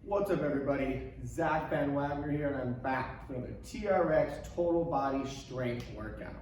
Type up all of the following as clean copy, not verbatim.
What's up everybody, Zack here and I'm back for another TRX total body strength workout.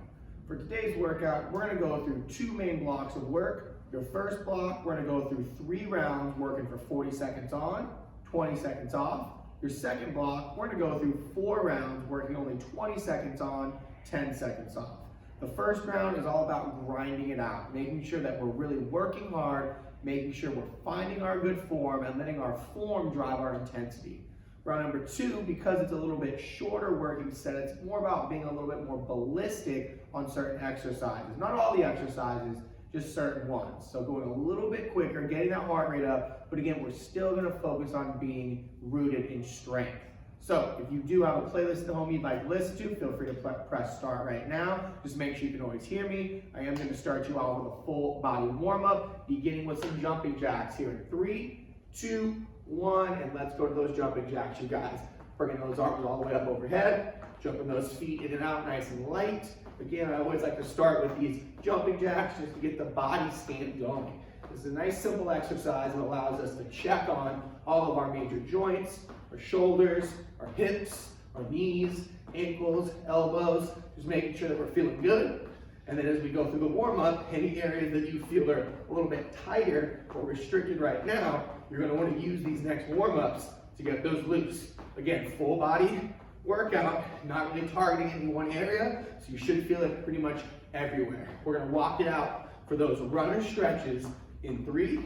For today's workout, we're going to go through two main blocks of work. Your first block, we're going to go through 3 rounds working for 40 seconds on, 20 seconds off. Your second block, we're going to go through 4 rounds working only 20 seconds on, 10 seconds off. The first round is all about grinding it out, making sure that we're really working hard, making sure we're finding our good form and letting our form drive our intensity. Round number 2, because it's a little bit shorter working set, it's more about being a little bit more ballistic on certain exercises. Not all the exercises, just certain ones. So going a little bit quicker, getting that heart rate up, but again, we're still gonna focus on being rooted in strength. So if you do have a playlist at home you'd like to listen to, feel free to press start right now. Just make sure you can always hear me. I am going to start you out with a full body warm-up, beginning with some jumping jacks here in 3, 2, 1, and let's go to those jumping jacks, you guys. Bringing those arms all the way up overhead, jumping those feet in and out nice and light. Again, I always like to start with these jumping jacks just to get the body stand going. This is a nice simple exercise that allows us to check on all of our major joints, our shoulders, our hips, our knees, ankles, elbows, just making sure that we're feeling good. And then as we go through the warm-up, any areas that you feel are a little bit tighter or restricted right now, you're going to want to use these next warm-ups to get those loose. Again, full body workout, not really targeting any one area, so you should feel it pretty much everywhere. We're going to walk it out for those runner stretches in 3,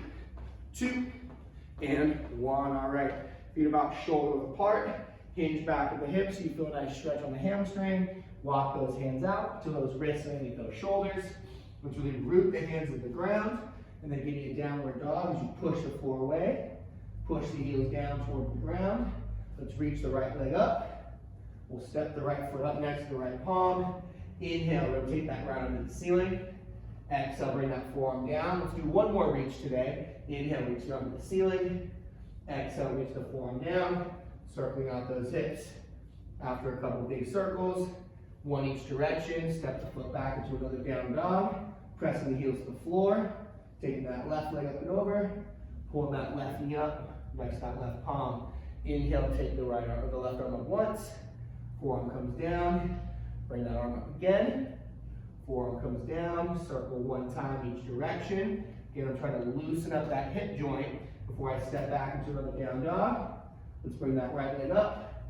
2, and 1. All right, feet about shoulder apart. Hinge back at the hips so you feel a nice stretch on the hamstring. Walk those hands out to those wrists underneath those shoulders. Let's really root the hands at the ground and then give you a downward dog as you push the floor away. Push the heels down toward the ground. Let's reach the right leg up. We'll step the right foot up next to the right palm. Inhale, rotate that round into the ceiling. Exhale, bring that forearm down. Let's do one more reach today. Inhale, reach down to the ceiling. Exhale, reach the forearm down. Circling out those hips. After a couple big circles, one each direction, step the foot back into another down dog, pressing the heels to the floor, taking that left leg up and over, pulling that left knee up, next to that left palm. Inhale, take the right arm or the left arm up once, forearm comes down, bring that arm up again, forearm comes down, circle one time each direction. Again, I'm trying to loosen up that hip joint before I step back into another down dog. Let's bring that right leg up,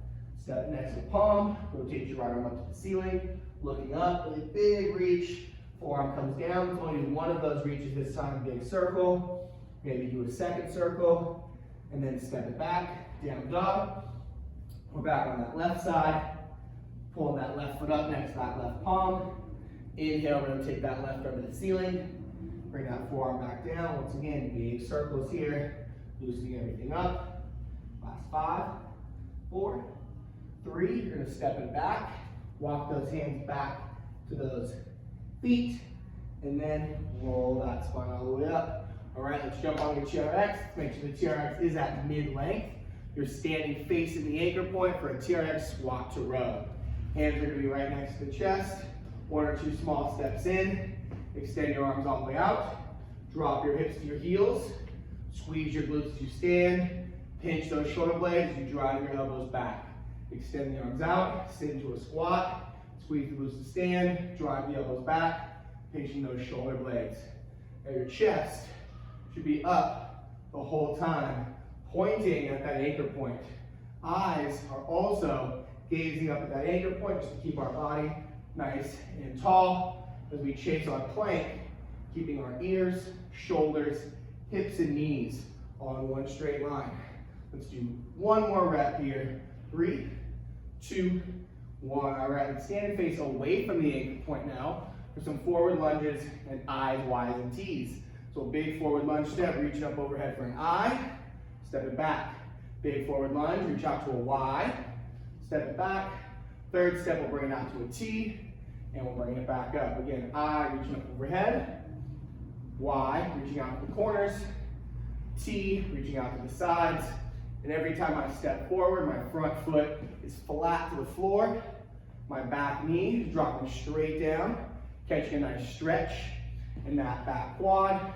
step next to palm, rotate your right arm up to the ceiling, looking up, really big reach, forearm comes down. Let's only do one of those reaches this time, big circle, maybe do a second circle, and then step it back, down dog. We're back on that left side, pulling that left foot up next to that left palm. Inhale, rotate that left arm to the ceiling, bring that forearm back down. Once again, big circles here, loosening everything up. Last 5, 4, 3, you're going to step it back, walk those hands back to those feet, and then roll that spine all the way up. All right, let's jump on your TRX. Make sure the TRX is at mid-length. You're standing facing the anchor point for a TRX squat to row. Hands are going to be right next to the chest. 1 or 2 small steps in. Extend your arms all the way out. Drop your hips to your heels. Squeeze your glutes as you stand. Pinch those shoulder blades as you drive your elbows back. Extend the arms out, sit into a squat, squeeze the glutes to stand, drive the elbows back, pinching those shoulder blades. Now your chest should be up the whole time, pointing at that anchor point. Eyes are also gazing up at that anchor point just to keep our body nice and tall as we chase our plank, keeping our ears, shoulders, hips, and knees all in one straight line. Let's do one more rep here. 3, 2, 1. All right, let's stand and face away from the anchor point now for some forward lunges and I's, Y's, and T's. So a big forward lunge step, reaching up overhead for an I, step it back. Big forward lunge, reach out to a Y, step it back. Third step, we'll bring it out to a T, and we'll bring it back up. Again, I, reaching up overhead, Y, reaching out to the corners, T, reaching out to the sides. And every time I step forward, my front foot is flat to the floor. My back knee is dropping straight down, catching a nice stretch in that back quad.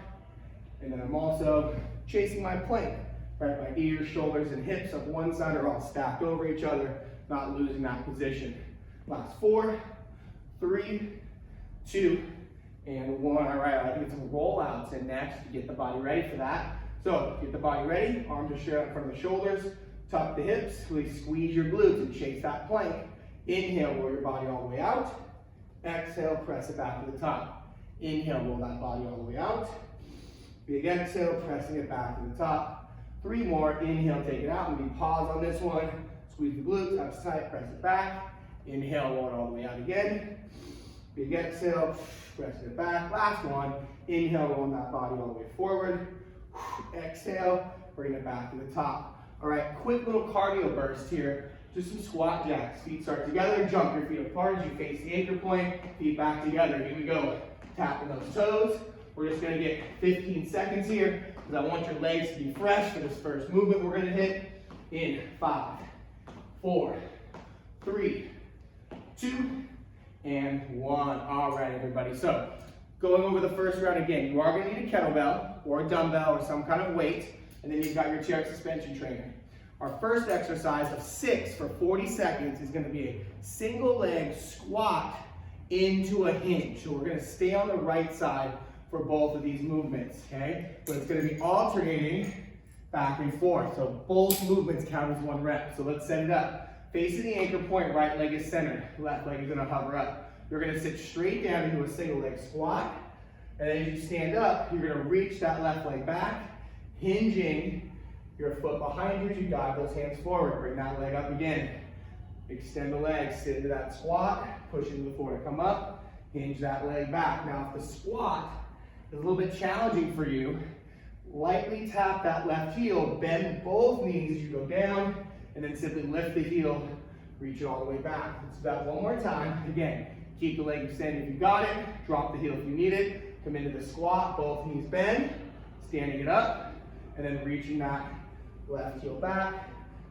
And then I'm also chasing my plank, Right, my ears, shoulders, and hips of one side are all stacked over each other, not losing that position. Last 4, 3, 2, and 1. All right, I think it's some rollouts in next to get the body ready for that. So get the body ready, arms are straight out in front of the shoulders, tuck the hips, really squeeze your glutes and chase that plank. Inhale, roll your body all the way out. Exhale, press it back to the top. Inhale, roll that body all the way out. Big exhale, pressing it back to the top. 3 more, inhale, take it out, and we pause on this one. Squeeze the glutes, up tight, press it back. Inhale, roll it all the way out again. Big exhale, press it back. Last one, inhale, rolling that body all the way forward. Exhale, bring it back to the top. All right, quick little cardio burst here. Just some squat jacks. Feet start together, jump your feet apart as you face the anchor point. Feet back together, here we go. Tapping those toes. We're just gonna get 15 seconds here because I want your legs to be fresh for this first movement we're gonna hit in 5, 4, 3, 2, and 1. All right, everybody. So going over the first round again, you are gonna need a kettlebell or a dumbbell or some kind of weight, and then you've got your TRX suspension trainer. Our first exercise of 6 for 40 seconds is gonna be a single leg squat into a hinge. So we're gonna stay on the right side for both of these movements, okay? But it's gonna be alternating back and forth. So both movements count as 1 rep. So let's set it up. Facing the anchor point, right leg is centered. Left leg is gonna hover up. You're gonna sit straight down into a single leg squat. And then as you stand up, you're gonna reach that left leg back, hinging your foot behind you as you dive those hands forward. Bring that leg up again. Extend the legs, sit into that squat, push into the floor to come up, hinge that leg back. Now if the squat is a little bit challenging for you, lightly tap that left heel, bend both knees as you go down, and then simply lift the heel, reach it all the way back. Let's do that one more time. Again, keep the leg extended if you got it, drop the heel if you need it, come into the squat, both knees bend, standing it up, and then reaching that left heel back,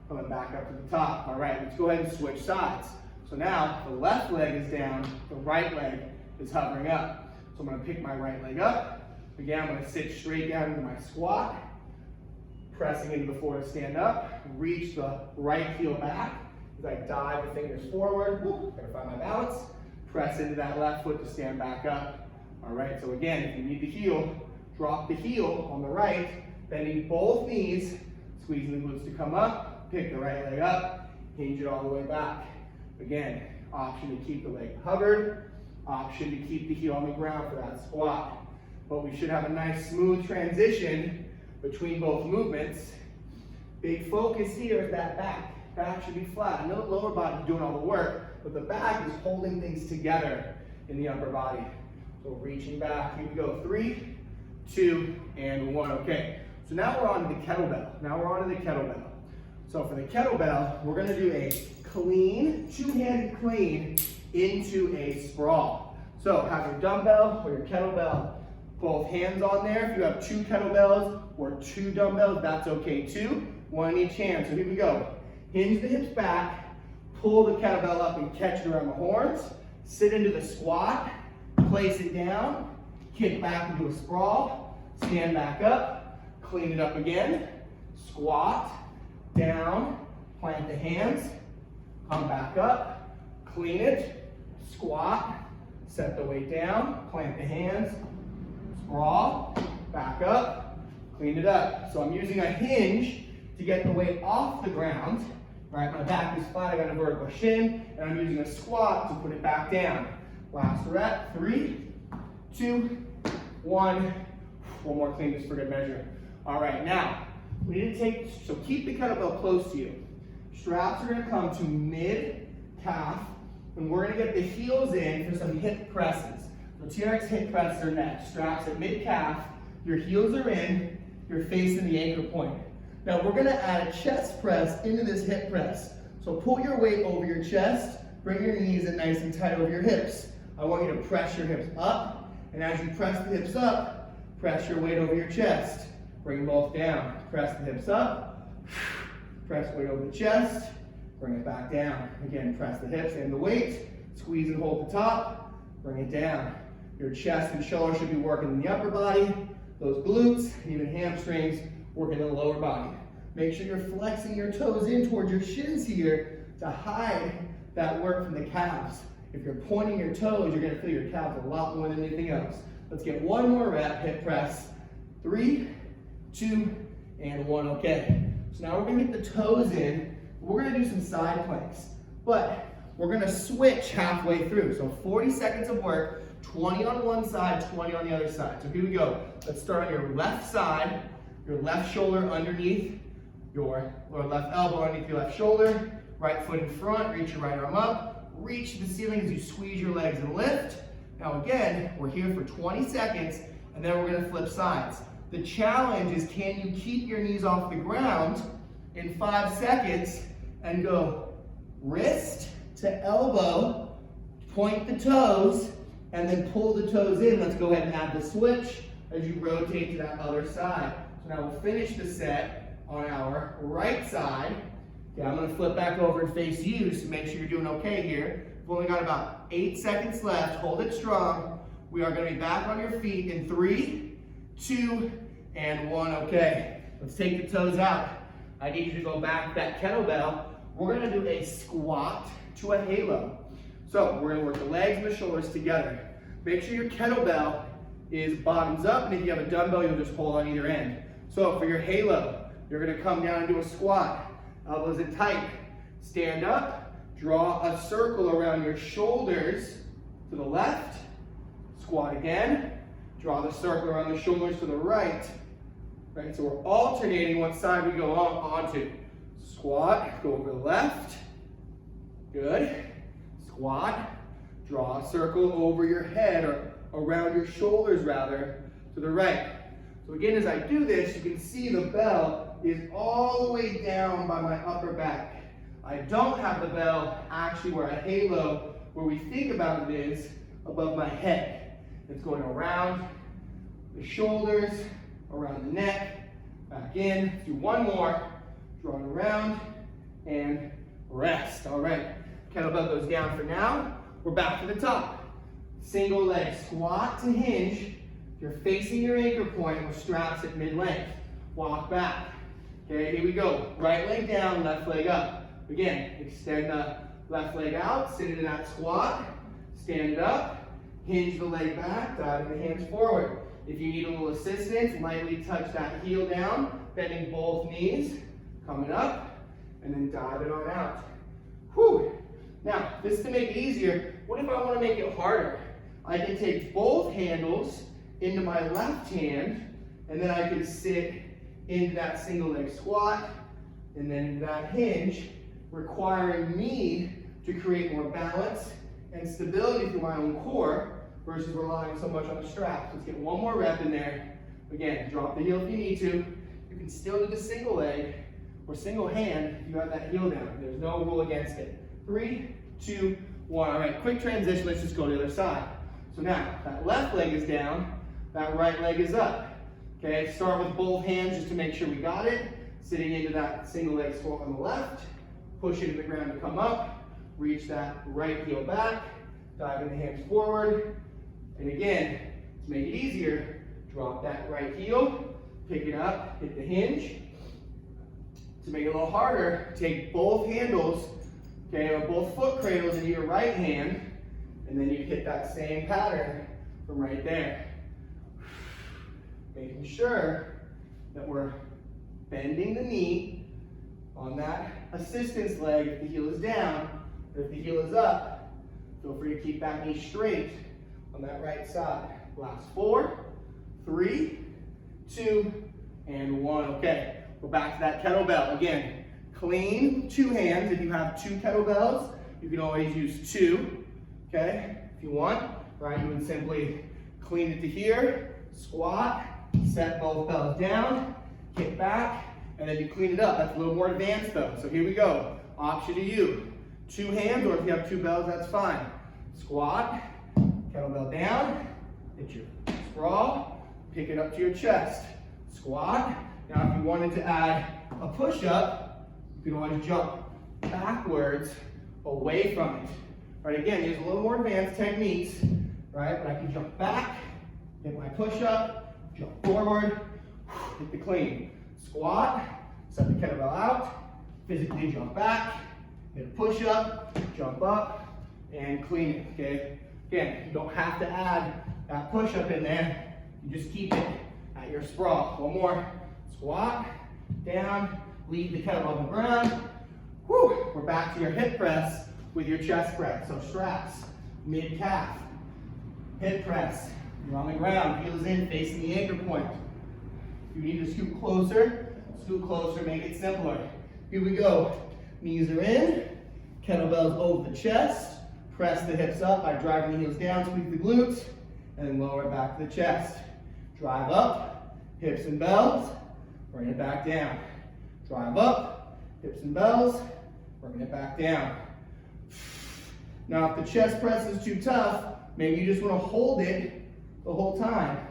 coming back up to the top. All right, let's go ahead and switch sides. So now the left leg is down, the right leg is hovering up. So I'm gonna pick my right leg up. Again, I'm gonna sit straight down into my squat, pressing into the floor to stand up, reach the right heel back as I dive the fingers forward. Gotta find my balance. Press into that left foot to stand back up. All right, so again, if you need the heel, drop the heel on the right, bending both knees, squeezing the glutes to come up, pick the right leg up, hinge it all the way back. Again, option to keep the leg hovered, option to keep the heel on the ground for that squat. But we should have a nice smooth transition between both movements. Big focus here is that back. Back should be flat. I know the lower body is doing all the work, but the back is holding things together in the upper body. So reaching back, here we go. 3, 2, and 1. Okay, so now we're on to the kettlebell. So for the kettlebell, we're gonna do a clean, two-handed clean into a sprawl. So have your dumbbell or your kettlebell, both hands on there. If you have 2 kettlebells or 2 dumbbells, that's okay too. 1 in each hand, so here we go. Hinge the hips back, pull the kettlebell up and catch it around the horns, sit into the squat, place it down, kick back into a sprawl, stand back up, clean it up again, squat, down, plant the hands, come back up, clean it, squat, set the weight down, plant the hands, sprawl, back up, clean it up. So I'm using a hinge to get the weight off the ground. All right, my back is flat, I got a vertical shin, and I'm using a squat to put it back down. Last rep, 3, 2, 1. One more clean just for good measure. All right, now, we need to take, so keep the kettlebell close to you. Straps are gonna come to mid-calf, and we're gonna get the heels in for some hip presses. So TRX hip presses are next. Straps at mid-calf, your heels are in, you're facing the anchor point. Now we're gonna add a chest press into this hip press. So pull your weight over your chest, bring your knees in nice and tight over your hips. I want you to press your hips up, and as you press the hips up, press your weight over your chest. Bring both down. Press the hips up, press weight over the chest, bring it back down. Again, press the hips and the weight, squeeze and hold the top, bring it down. Your chest and shoulders should be working in the upper body, those glutes, even hamstrings, working in the lower body. Make sure you're flexing your toes in towards your shins here to hide that work from the calves. If you're pointing your toes, you're gonna feel your calves a lot more than anything else. Let's get one more rep, hip press. 3, 2, and 1, okay. So now we're gonna get the toes in. We're gonna do some side planks, but we're gonna switch halfway through. So 40 seconds of work, 20 on one side, 20 on the other side. So here we go. Let's start on your left side, your left shoulder underneath your left elbow underneath your left shoulder, right foot in front, reach your right arm up, reach to the ceiling as you squeeze your legs and lift. Now again, we're here for 20 seconds, and then we're gonna flip sides. The challenge is, can you keep your knees off the ground in 5 seconds and go wrist to elbow, point the toes, and then pull the toes in. Let's go ahead and add the switch as you rotate to that other side. So now we'll finish the set on our right side. Okay, I'm gonna flip back over and face you, so make sure you're doing okay here. We've only got about 8 seconds left. Hold it strong. We are gonna be back on your feet in 3, 2, and 1. Okay, let's take the toes out. I need you to go back that kettlebell. We're gonna do a squat to a halo. So we're gonna work the legs and the shoulders together. Make sure your kettlebell is bottoms up, and if you have a dumbbell, you'll just hold on either end. So for your halo, you're gonna come down and do a squat. Elbows in tight. Stand up, draw a circle around your shoulders to the left. Squat again. Draw the circle around the shoulders to the right. Right, so we're alternating what side we go onto. Squat, go over the left. Good. Squat, draw a circle over your head, or around your shoulders rather, to the right. So again, as I do this, you can see the bell is all the way down by my upper back. I don't have the bell actually where a halo, where we think about it, is above my head. It's going around the shoulders, around the neck, back in. Let's do one more. Draw it around and rest. All right, kettlebell goes down for now. We're back to the top. Single leg squat to hinge. You're facing your anchor point with straps at mid-length. Walk back. Okay, here we go. Right leg down, left leg up. Again, extend the left leg out, sit into that squat, stand it up, hinge the leg back, dive the hands forward. If you need a little assistance, lightly touch that heel down, bending both knees, coming up, and then dive it on out. Whew. Now, this is to make it easier. What if I want to make it harder? I can take both handles into my left hand, and then I can sit into that single leg squat, and then into that hinge, requiring me to create more balance and stability through my own core versus relying so much on the straps. Let's get one more rep in there. Again, drop the heel if you need to. You can still do the single leg or single hand if you have that heel down. There's no rule against it. 3, 2, 1. All right, quick transition. Let's just go to the other side. So now, that left leg is down, that right leg is up. Okay, start with both hands just to make sure we got it. Sitting into that single leg squat on the left. Push into the ground to come up. Reach that right heel back. Dive the hands forward. And again, to make it easier, drop that right heel. Pick it up, hit the hinge. To make it a little harder, take both handles, okay, or both foot cradles into your right hand, and then you hit that same pattern from right there. Making sure that we're bending the knee on that assistance leg if the heel is down, or if the heel is up, feel free to keep that knee straight on that right side. Last 4, 3, 2, and 1. Okay, we're back to that kettlebell. Again, clean 2 hands. If you have 2 kettlebells, you can always use 2, okay? If you want, right, you would simply clean it to here, squat, set both bells down, kick back, and then you clean it up. That's a little more advanced though. So here we go. Option to you. 2 hands, or if you have 2 bells, that's fine. Squat, kettlebell down, hit your sprawl, pick it up to your chest. Squat. Now if you wanted to add a push-up, you can always jump backwards away from it. Right, again, these are a little more advanced techniques, right? But I can jump back, hit my push-up, jump forward, hit the clean. Squat, set the kettlebell out, physically jump back, hit a push-up, jump up, and clean it, okay? Again, you don't have to add that push-up in there. You just keep it at your sprawl. One more. Squat, down, leave the kettlebell on the ground. Whew, we're back to your hip press with your chest press. So straps, mid-calf, hip press. You're on the ground, heels in, facing the anchor point. If you need to scoot closer, make it simpler. Here we go. Knees are in, kettlebells over the chest. Press the hips up by driving the heels down, squeeze the glutes, and then lower it back to the chest. Drive up, hips and bells, bring it back down. Drive up, hips and bells, bring it back down. Now if the chest press is too tough, maybe you just want to hold it the whole time.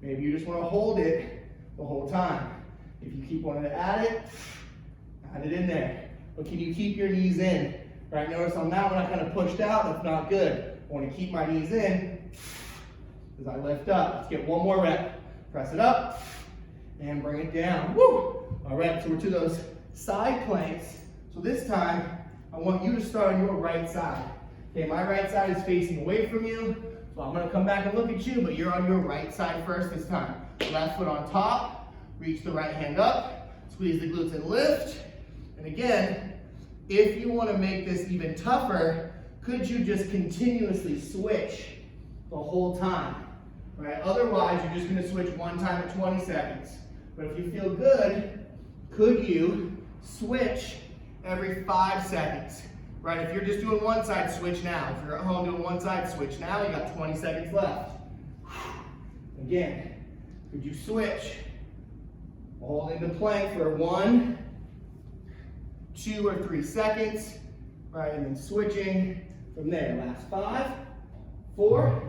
Maybe you just want to hold it the whole time. If you keep wanting to add it in there. But can you keep your knees in? Right, notice on that one I kind of pushed out, that's not good. I want to keep my knees in as I lift up. Let's get one more rep. Press it up and bring it down. Woo! All right, so we're to those side planks. So this time, I want you to start on your right side. Okay, my right side is facing away from you, so I'm gonna come back and look at you, but you're on your right side first this time. Left foot on top, reach the right hand up, squeeze the glutes and lift. And again, if you want to make this even tougher, could you just continuously switch the whole time? Right? Otherwise, you're just going to switch one time at 20 seconds. But if you feel good, could you switch every 5 seconds? Right? If you're just doing one side, switch now. If you're at home doing one side, switch now. You got 20 seconds left. Again, could you switch? Holding the plank for 1, 2 or 3 seconds, right, and then switching from there. Last 5, 4,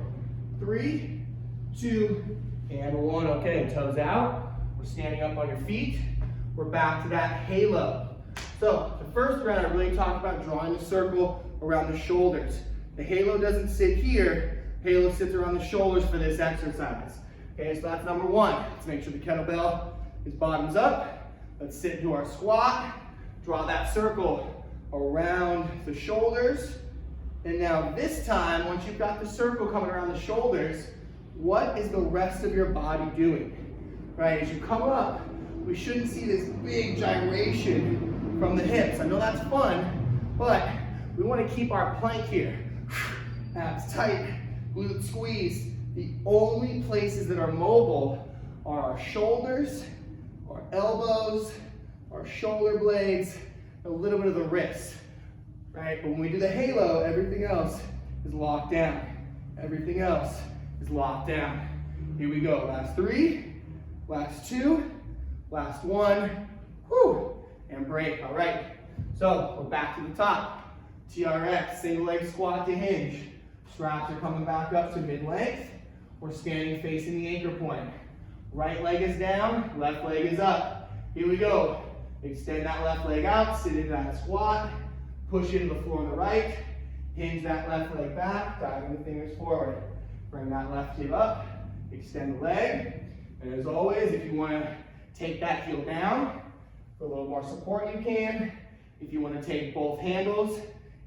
3, 2, and 1. Okay, toes out. We're standing up on your feet. We're back to that halo. So the first round I really talked about drawing a circle around the shoulders. The halo doesn't sit here. Halo sits around the shoulders for this exercise. Okay, so that's number 1. Let's make sure the kettlebell is bottoms up. Let's sit into our squat. Draw that circle around the shoulders. And now this time, once you've got the circle coming around the shoulders, what is the rest of your body doing? Right, as you come up, we shouldn't see this big gyration from the hips. I know that's fun, but we want to keep our plank here. Abs tight, glute squeeze. The only places that are mobile are our shoulders, our elbows, our shoulder blades, a little bit of the wrist, right? But when we do the halo, everything else is locked down. Everything else is locked down. Here we go, last 3, last 2, last 1, whew, and break, all right. So we're back to the top. TRX, single leg squat to hinge. Straps are coming back up to mid-length. We're standing facing the anchor point. Right leg is down, left leg is up. Here we go. Extend that left leg out, sit into that squat, push into the floor on the right, hinge that left leg back, diving the fingers forward. Bring that left hip up, extend the leg, and as always, if you want to take that heel down for a little more support, you can. If you want to take both handles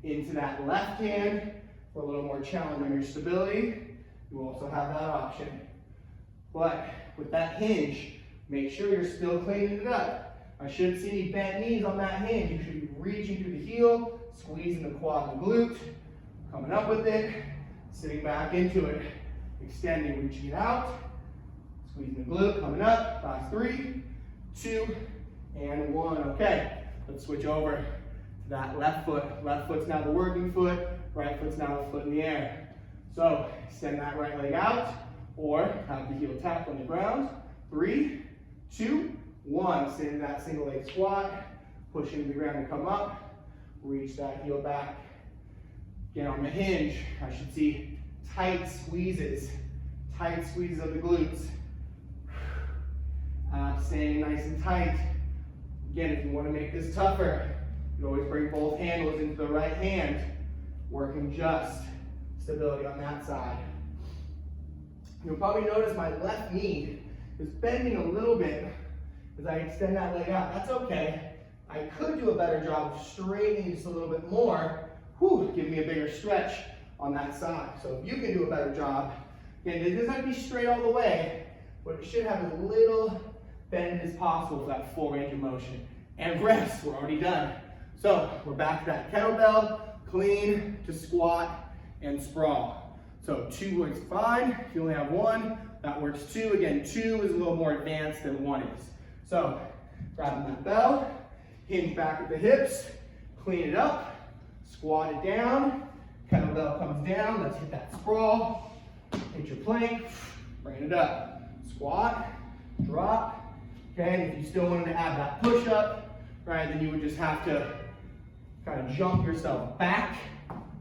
into that left hand for a little more challenge on your stability, you also have that option. But with that hinge, make sure you're still cleaning it up. I shouldn't see any bent knees on that hinge. You should be reaching through the heel, squeezing the quad and the glute, coming up with it, sitting back into it, extending, reaching it out, squeezing the glute, coming up. Last 3, 2, and 1. Okay, let's switch over to that left foot. Left foot's now the working foot, right foot's now the foot in the air. So extend that right leg out, or have the heel tap on the ground. 3, 2, 1, sit in that single leg squat, push into the ground to come up, reach that heel back. Again on the hinge, I should see tight squeezes of the glutes. Staying nice and tight. Again, if you want to make this tougher, you can always bring both handles into the right hand, working just stability on that side. You'll probably notice my left knee is bending a little bit as I extend that leg out. That's okay. I could do a better job of straightening just a little bit more. Whew, give me a bigger stretch on that side. So if you can do a better job, again, it doesn't have to be straight all the way, but it should have as little bend as possible for that full range of motion. And rest, we're already done. So we're back to that kettlebell, clean to squat and sprawl. So 2 works fine. If you only have 1, that works too. Again, 2 is a little more advanced than 1 is. So grabbing that bell, hinge back at the hips, clean it up, squat it down, kettlebell comes down, let's hit that sprawl, hit your plank, bring it up, squat, drop, okay, and if you still wanted to add that push-up, right, then you would just have to kind of jump yourself back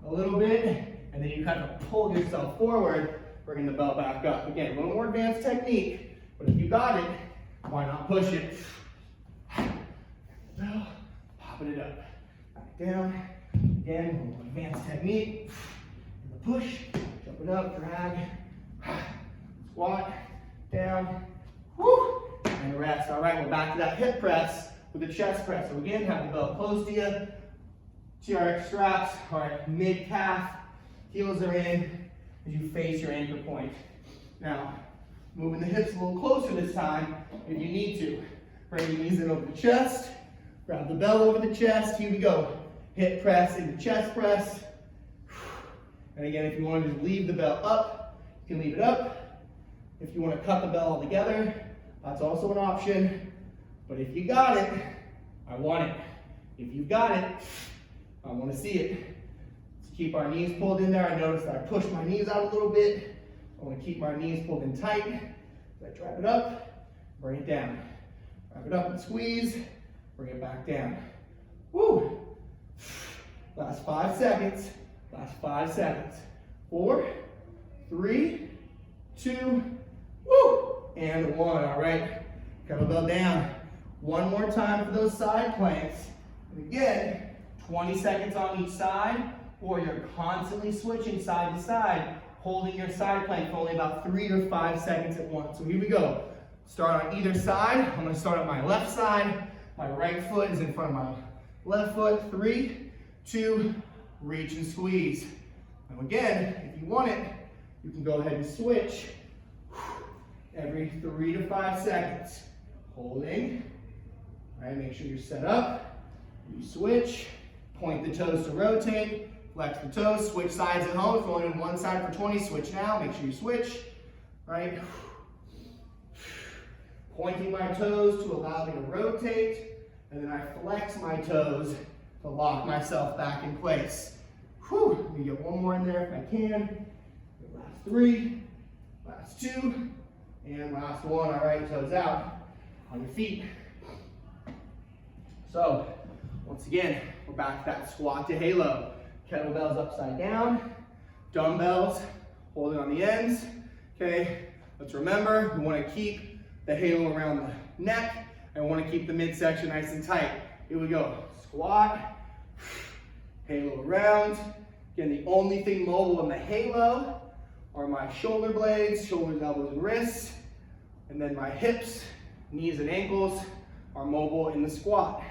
a little bit, and then you kind of pull yourself forward, bringing the bell back up. Again, a little more advanced technique, but if you got it, why not push it? Bell, popping it up, back down. Again, a little more advanced technique. And the push, jump it up, drag, squat, down, whoo, and rest. All right, we're back to that hip press with the chest press. So again, have the bell close to you. TRX straps are mid-calf, heels are in as you face your anchor point. Now, moving the hips a little closer this time if you need to. Bring your knees in over the chest, grab the bell over the chest, here we go. Hip press into chest press. And again, if you want to just leave the bell up, you can leave it up. If you want to cut the bell altogether, that's also an option. But if you got it, I want it. If you've got it, I want to see it. Let's keep our knees pulled in there. I noticed that I pushed my knees out a little bit. I want to keep my knees pulled in tight. As I drive it up, bring it down. Drive it up and squeeze, bring it back down. Woo! Last 5 seconds. Last 5 seconds. 4, 3, 2, woo! And 1. All right. Kettlebell down. One more time for those side planks. And again, 20 seconds on each side, or you're constantly switching side to side, holding your side plank for only about 3 or 5 seconds at once. So here we go. Start on either side. I'm going to start on my left side. My right foot is in front of my left foot. 3, 2, reach and squeeze. Now again, if you want it, you can go ahead and switch every 3 to 5 seconds. Holding. All right, make sure you're set up. You switch. Point the toes to rotate. Flex the toes. Switch sides at home. If you're only on one side for 20, switch now. Make sure you switch. Right. Pointing my toes to allow me to rotate. And then I flex my toes to lock myself back in place. Whew. Let me get one more in there if I can. Last 3, last 2, and last 1. All right, toes out on your feet. So, once again, we're back to that squat to halo. Kettlebells upside down, dumbbells holding on the ends. Okay, let's remember, we want to keep the halo around the neck, and we want to keep the midsection nice and tight. Here we go. Squat, halo around. Again, the only thing mobile in the halo are my shoulder blades, shoulders, elbows, and wrists. And then my hips, knees, and ankles are mobile in the squat.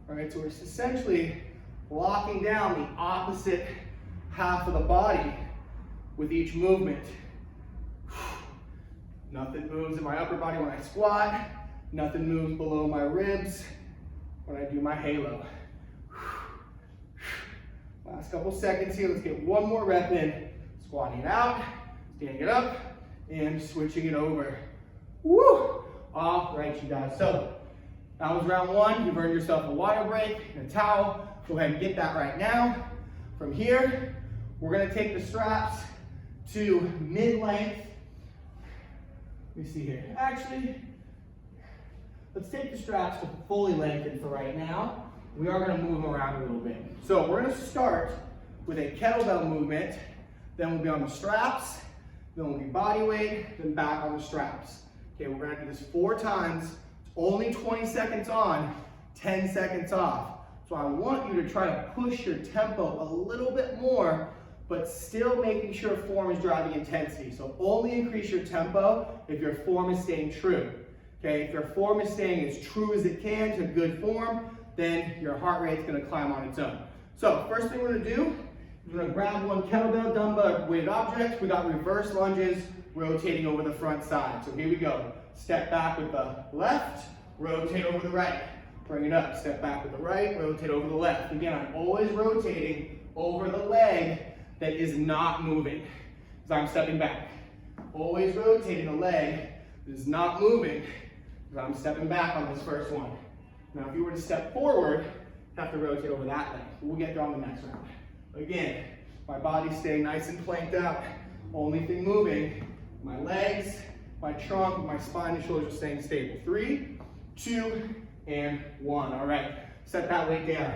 All right, so we're essentially locking down the opposite half of the body with each movement. Nothing moves in my upper body when I squat. Nothing moves below my ribs when I do my halo. Last couple seconds here. Let's get one more rep in. Squatting it out, standing it up, and switching it over. Woo! All right, you guys. So that was round 1. You've earned yourself a water break and a towel. Go ahead and get that right now. From here, we're going to take the straps to mid-length. Let me see here. Actually, let's take the straps to fully lengthened for right now. We are going to move them around a little bit. So we're going to start with a kettlebell movement. Then we'll be on the straps. Then we'll be body weight. Then back on the straps. Okay, we're going to do this 4 times. It's only 20 seconds on, 10 seconds off. So I want you to try to push your tempo a little bit more, but still making sure form is driving intensity. So only increase your tempo if your form is staying true. Okay, if your form is staying as true as it can to good form, then your heart rate's gonna climb on its own. So first thing we're gonna do, we're gonna grab one kettlebell, dumbbell, weighted object. We got reverse lunges, rotating over the front side. So here we go. Step back with the left, rotate over the right. Bring it up, step back with the right, rotate over the left. Again, I'm always rotating over the leg that is not moving as I'm stepping back. Always rotating the leg that is not moving as I'm stepping back on this first one. Now, if you were to step forward, you have to rotate over that leg. We'll get there on the next round. Again, my body's staying nice and planked out. Only thing moving, my legs, my trunk, my spine and shoulders are staying stable. 3, 2, and 1. All right, set that weight down.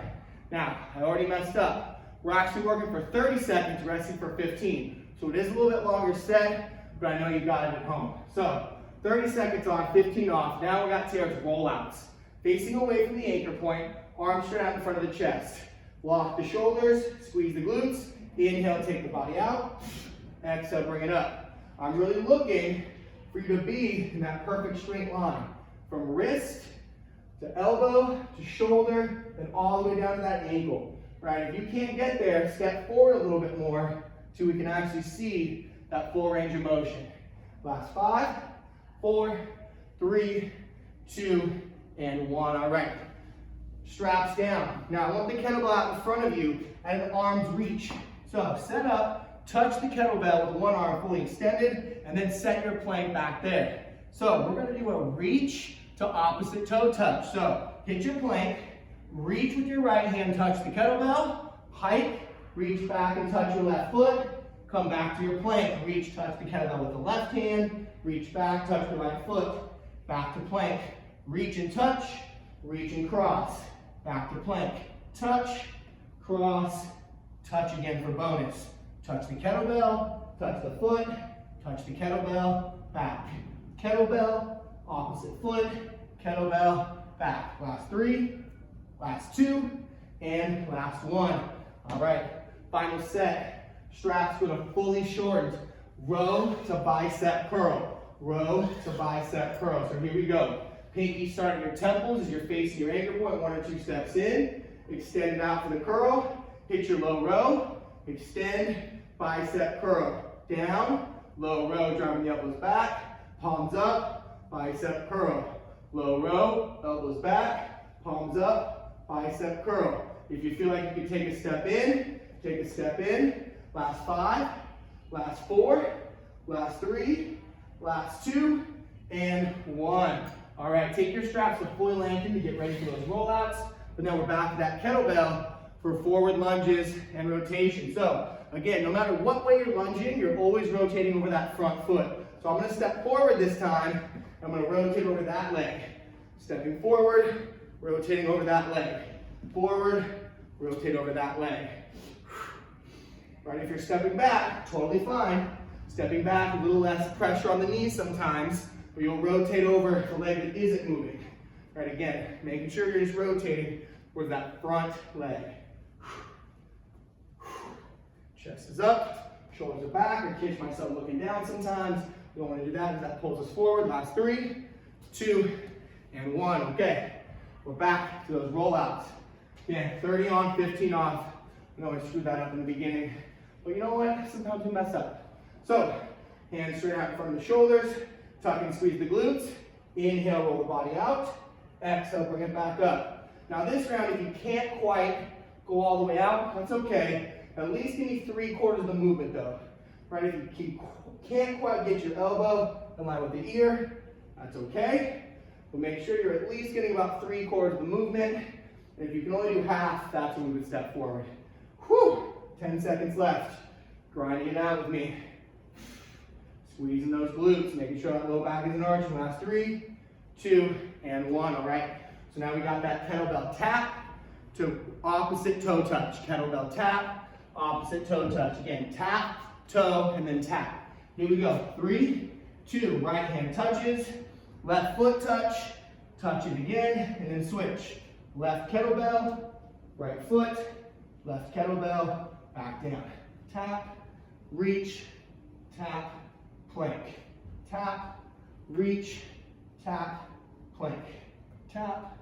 Now, I already messed up. We're actually working for 30 seconds, resting for 15. So it is a little bit longer set, but I know you got it at home. So 30 seconds on, 15 off. Now we got TRX rollouts. Facing away from the anchor point, arms straight out in front of the chest. Lock the shoulders, squeeze the glutes. Inhale, take the body out. Exhale, bring it up. I'm really looking for you to be in that perfect straight line. From wrist to elbow to shoulder, and all the way down to that ankle. Right? If you can't get there, step forward a little bit more so we can actually see that full range of motion. Last 5, 4, 3, 2, and 1. All right. Straps down. Now I want the kettlebell out in front of you and the arms reach. So set up, touch the kettlebell with one arm fully extended, and then set your plank back there. So we're going to do a reach to opposite toe touch. So hit your plank, reach with your right hand, touch the kettlebell, hike, reach back and touch your left foot, come back to your plank, reach, touch the kettlebell with the left hand, reach back, touch the right foot, back to plank, reach and touch, reach and cross, back to plank, touch, cross, touch again for bonus. Touch the kettlebell, touch the foot, touch the kettlebell, back. Kettlebell, opposite foot, kettlebell, back. Last 3, last 2, and last 1. All right, final set. Straps gonna fully shorten. Row to bicep curl. Row to bicep curl. So here we go. Pinky start at your temples as you're facing your anchor point, 1 or 2 steps in. Extend it out for the curl. Hit your low row. Extend, bicep curl. Down, low row, driving the elbows back. Palms up, bicep curl. Low row, elbows back. Palms up, bicep curl. If you feel like you can take a step in, take a step in. Last 5, last 4, last 3, last 2, and 1. All right, take your straps to fully lengthen to get ready for those rollouts. But now we're back to that kettlebell for forward lunges and rotation. So again, no matter what way you're lunging, you're always rotating over that front foot. So I'm gonna step forward this time. I'm gonna rotate over that leg. Stepping forward, rotating over that leg. Forward, rotate over that leg. Right, if you're stepping back, totally fine. Stepping back, a little less pressure on the knees sometimes, but you'll rotate over the leg that isn't moving. Right, again, making sure you're just rotating towards that front leg. Chest is up, shoulders are back. I catch myself looking down sometimes. You don't want to do that, that pulls us forward. Last 3, 2, and 1. Okay, we're back to those rollouts. Again, 30 on, 15 off. I know I screwed that up in the beginning, but you know what? Sometimes we mess up. So, hands straight out in front of the shoulders, tuck and squeeze the glutes. Inhale, roll the body out. Exhale, bring it back up. Now this round, if you can't quite go all the way out, that's okay. At least give me 3/4 of the movement though. Right, if you can't quite get your elbow in line with the ear, that's okay. But make sure you're at least getting about 3/4 of the movement. And if you can only do half, that's when we would step forward. Whew, 10 seconds left. Grinding it out with me. Squeezing those glutes, making sure that low back isn't arching. Last 3, 2, and 1, all right? So now we got that kettlebell tap to opposite toe touch. Kettlebell tap, opposite toe touch. Again, tap, toe, and then tap. Here we go. 3, 2, right hand touches, left foot touch it again, and then switch. Left kettlebell, right foot, left kettlebell, back down. Tap, reach, tap, plank. Tap, reach, tap, plank, tap,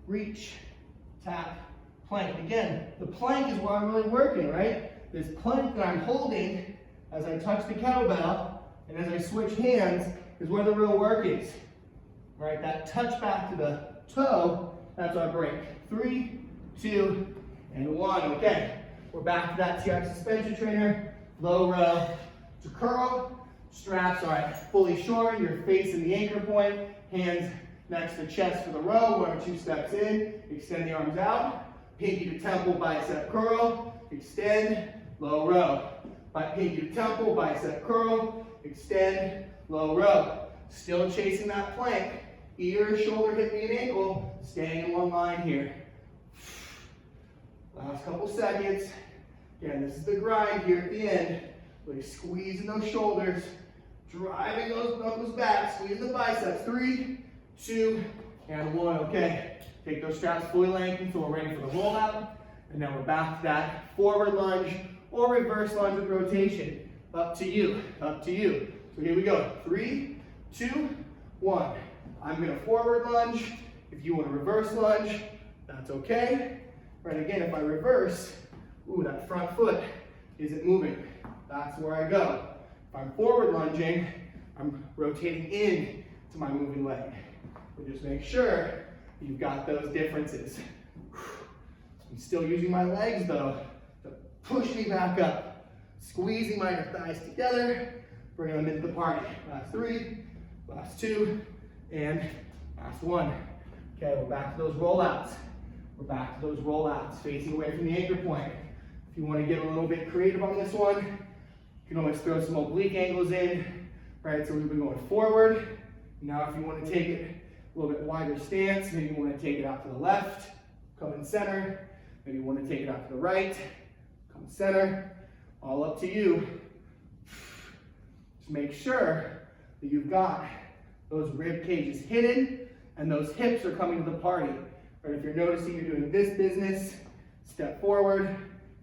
reach, tap, plank. Again, the plank is where I'm really working, right? This plank that I'm holding as I touch the kettlebell and as I switch hands is where the real work is. All right, that touch back to the toe, that's our break. 3, 2, and 1. Okay, we're back to that TRX suspension trainer, low row to curl. Straps are fully short, you're facing the anchor point, hands next to chest for the row, 1 or 2 steps in, extend the arms out, pinky to temple, bicep curl, extend, low row. Pinky to temple, bicep curl, extend, low row. Still chasing that plank, ear, shoulder, hip, knee, and ankle, staying in one line here. Last couple seconds. Again, this is the grind here at the end. Really squeezing those shoulders, driving those knuckles back, squeezing the biceps. 3, 2, and 1. Okay, take those straps fully lengthened so we're ready for the rollout. And now we're back to that forward lunge or reverse lunge with rotation. Up to you, up to you. So here we go. 3, 2, 1. I'm gonna forward lunge. If you want to reverse lunge, that's okay. Right, again, if I reverse, ooh, that front foot isn't moving. That's where I go. If I'm forward lunging, I'm rotating in to my moving leg. So just make sure you've got those differences. I'm still using my legs though to push me back up. Squeezing my thighs together, bringing them into the party. Last 3, last 2, and last 1. Okay, we're back to those rollouts. We're back to those rollouts, facing away from the anchor point. If you want to get a little bit creative on this one, you can always throw some oblique angles in, right? So we've been going forward. Now if you want to take it a little bit wider stance, maybe you want to take it out to the left, come in center. Maybe you want to take it out to the right, come center. All up to you. Just make sure that you've got those rib cages hidden and those hips are coming to the party. Right, if you're noticing you're doing this business, step forward,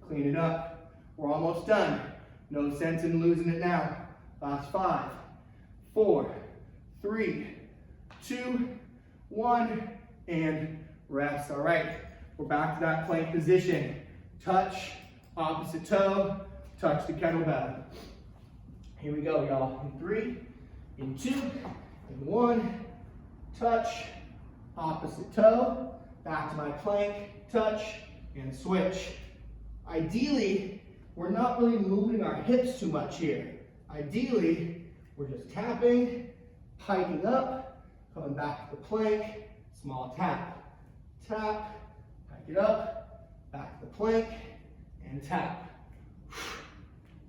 clean it up. We're almost done. No sense in losing it now. Last 5, 4, 3, 2, 1, and rest. All right, we're back to that plank position. Touch, opposite toe, touch the kettlebell. Here we go, y'all. In 3, in 2, in 1, touch, opposite toe, back to my plank, touch, and switch. Ideally, we're not really moving our hips too much here. Ideally, we're just tapping, hiking up, coming back to the plank, small tap, tap, hike it up, back to the plank, and tap.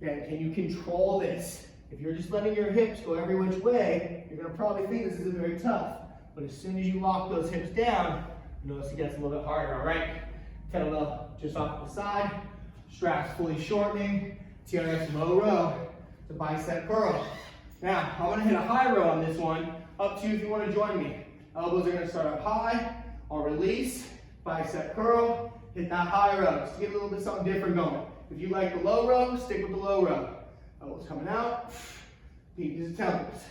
Okay, can you control this? If you're just letting your hips go every which way, you're gonna probably think this isn't very tough. But as soon as you lock those hips down, you notice it gets a little bit harder, all right? Kettlebell just off the side, straps fully shortening, TRX Low Row to Bicep Curl. Now, I'm gonna hit a high row on this one, up to you if you wanna join me. Elbows are gonna start up high, I'll release, Bicep Curl, hit that high row, just to get a little bit something different going. If you like the low row, stick with the low row. Elbows coming out, pinkies to temples.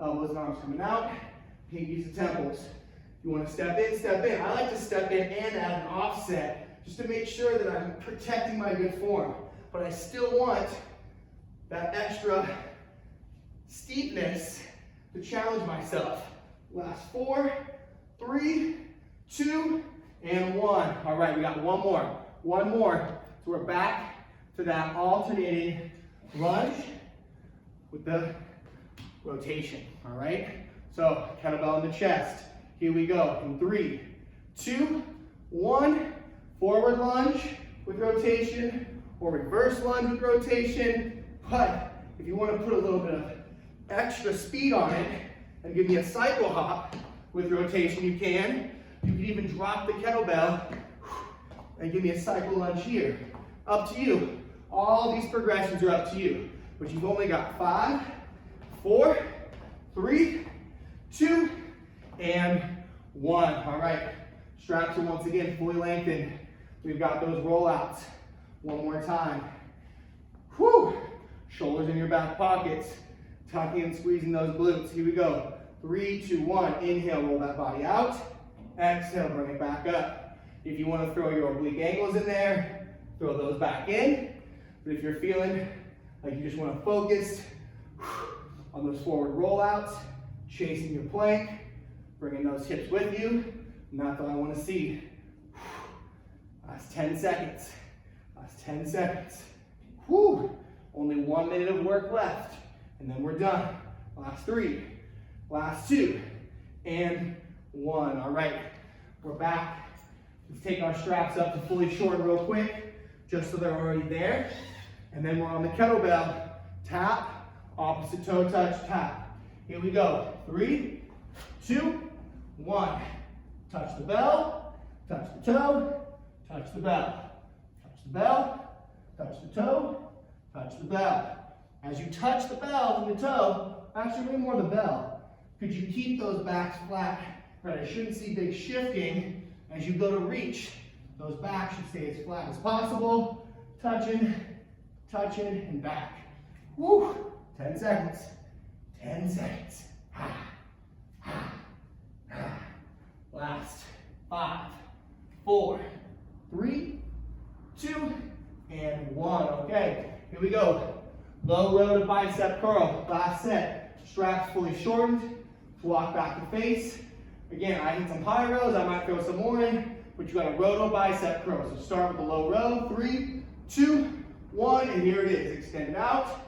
Elbows and arms coming out, pinkies to temples. You want to step in, step in. I like to step in and add an offset just to make sure that I'm protecting my good form. But I still want that extra steepness to challenge myself. Last 4, 3, 2, and 1. All right, we got one more. One more. So we're back to that alternating lunge with the rotation, all right? So kettlebell in the chest. Here we go. In 3, 2, 1. Forward lunge with rotation or reverse lunge with rotation. But if you want to put a little bit of extra speed on it and give me a cycle hop with rotation, you can. You can even drop the kettlebell and give me a cycle lunge here. Up to you. All these progressions are up to you. But you've only got 5, 4, 3, 2, and 1. All right. Straps are once again fully lengthened. We've got those rollouts. One more time. Whew. Shoulders in your back pockets. Tucking and squeezing those glutes. Here we go. 3, 2, 1. Inhale, roll that body out. Exhale, bring it back up. If you want to throw your oblique angles in there, throw those back in. But if you're feeling like you just want to focus on those forward rollouts, chasing your plank, bringing those hips with you, not that I want to see. Last 10 seconds. Last 10 seconds. Whew. Only 1 minute of work left, and then we're done. Last 3, last 2, and 1. All right, we're back. Let's take our straps up to fully shorten real quick, just so they're already there. And then we're on the kettlebell. Tap, opposite toe touch, tap. Here we go. 3, 2, 1. Touch the bell, touch the toe, touch the bell. Touch the bell, touch the toe, touch the bell. As you touch the bell and the toe, actually really more the bell. Could you keep those backs flat? Right, I shouldn't see big shifting as you go to reach. Those backs should stay as flat as possible. Touching, touching, and back. Woo! 10 seconds. 10 seconds. Last 5, 4, 3, 2, and 1. Okay, here we go. Low row to bicep curl. Last set. Straps fully shortened. Walk back to face. Again, I hit some high rows. I might throw some more in, but you got a row to bicep curl. So start with the low row. 3, 2, 1, and here it is. Extend it out.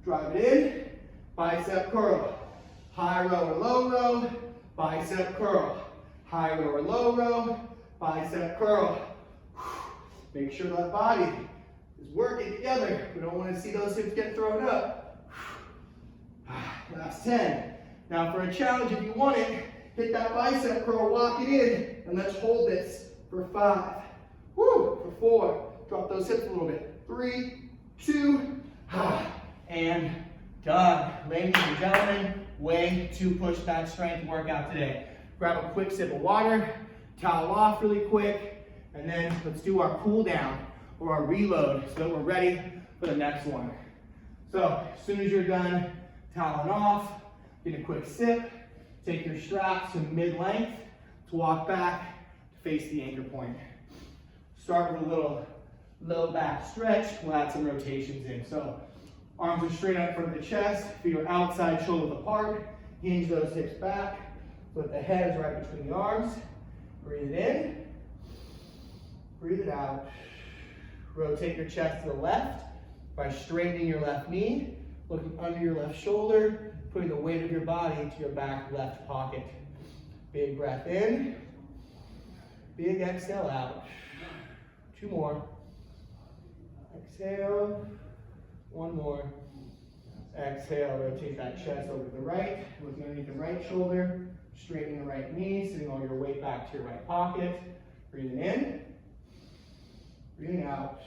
Drive it in. Bicep curl. High row or low row. Bicep curl. High row or low row. Bicep curl. Make sure that body is working together. We don't want to see those hips get thrown up. Last 10. Now for a challenge, if you want it, hit that bicep curl, walk it in, and let's hold this for 5. Woo! For 4. Drop those hips a little bit. 3, 2, and done. Ladies and gentlemen, way to push that strength workout today. Grab a quick sip of water, towel off really quick, and then let's do our cool down or our reload so that we're ready for the next one. So as soon as you're done toweling off, get a quick sip, take your straps to mid-length to walk back to face the anchor point. Start with a little low back stretch. We'll add some rotations in. So arms are straight up in front of the chest, feet are outside, shoulders apart. Hinge those hips back so that the head is right between the arms. Breathe it in, breathe it out. Rotate your chest to the left by straightening your left knee, looking under your left shoulder, putting the weight of your body into your back left pocket. Big breath in, big exhale out. 2 more. Exhale, 1 more. Exhale, rotate that chest over to the right, looking underneath the right shoulder, straightening the right knee, sending all your weight back to your right pocket. Breathing in, breathing out.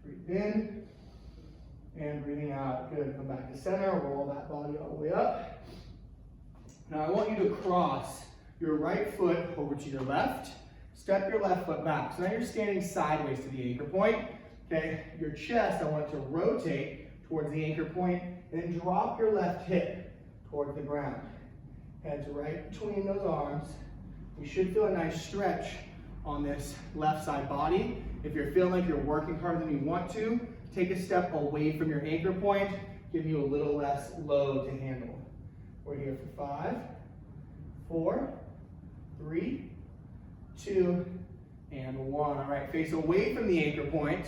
Breathe in, and breathing out. Good, come back to center, roll that body all the way up. Now I want you to cross your right foot over to your left, step your left foot back. So now you're standing sideways to the anchor point. Okay, your chest, I want it to rotate towards the anchor point, and then drop your left hip towards the ground. Heads right between those arms. You should feel a nice stretch on this left side body. If you're feeling like you're working harder than you want to, take a step away from your anchor point, give you a little less load to handle. We're here for 5, 4, 3, 2, and 1. All right, face away from the anchor point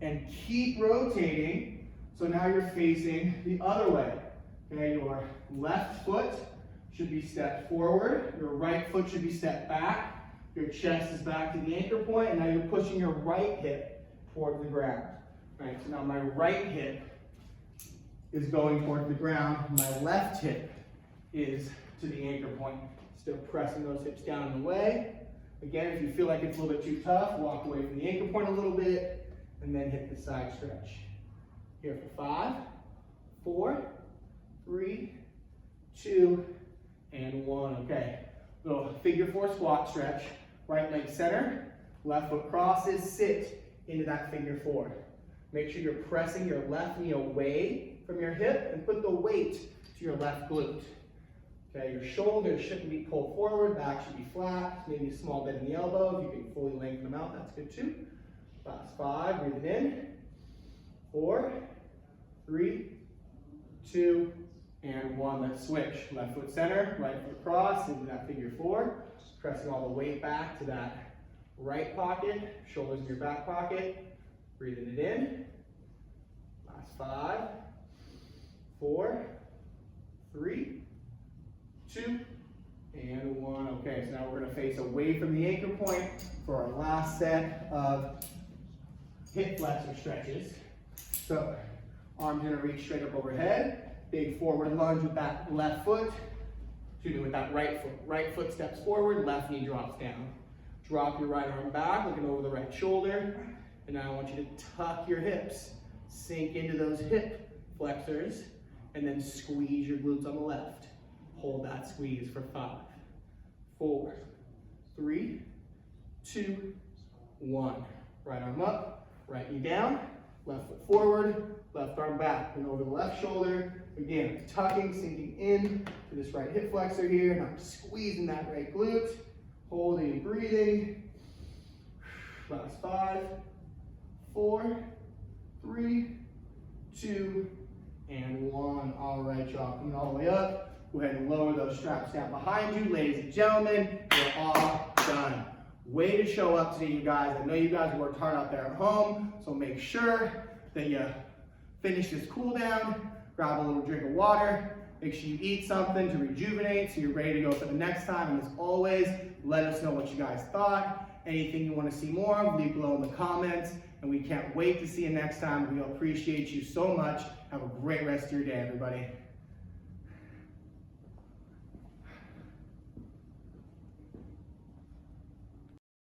and keep rotating. So now you're facing the other way. Okay, your left foot should be stepped forward. Your right foot should be stepped back. Your chest is back to the anchor point, and now you're pushing your right hip towards the ground. All right, so now my right hip is going towards the ground. My left hip is to the anchor point. Still pressing those hips down in the way. Again, if you feel like it's a little bit too tough, walk away from the anchor point a little bit, and then hit the side stretch. Here for 5, 4, 3, 2, and 1. Okay, little figure 4 squat stretch. Right leg center, left foot crosses, sit into that figure 4. Make sure you're pressing your left knee away from your hip and put the weight to your left glute. Okay, your shoulders shouldn't be pulled forward, back should be flat, maybe a small bend in the elbow. If you can fully lengthen them out, that's good too. Last 5, breathe it in. 4, 3, 2, and 1. Let's switch. Left foot center, right foot cross into that figure 4. Pressing all the weight back to that right pocket, shoulders in your back pocket. Breathing it in. Last 5, 4, 3, 2, and 1. Okay, so now we're going to face away from the anchor point for our last set of hip flexor stretches. So, arms going to reach straight up overhead. Big forward lunge with that left foot. With that right foot. Right foot steps forward, left knee drops down. Drop your right arm back, looking over the right shoulder. And now I want you to tuck your hips. Sink into those hip flexors. And then squeeze your glutes on the left. Hold that squeeze for 5, 4, 3, 2, 1. Right arm up, right knee down, left foot forward, left arm back, and over the left shoulder. Again, tucking, sinking in to this right hip flexor here. Now I'm squeezing that right glute, holding and breathing. Last 5, 4, 3, 2, and 1. All right, y'all, coming all the way up. Go ahead and lower those straps down behind you. Ladies and gentlemen, we're all done. Way to show up today, you guys. I know you guys worked hard out there at home, so make sure that you finish this cool down, grab a little drink of water, make sure you eat something to rejuvenate so you're ready to go for the next time. And as always, let us know what you guys thought. Anything you want to see more of, leave below in the comments. And we can't wait to see you next time. We appreciate you so much. Have a great rest of your day, everybody.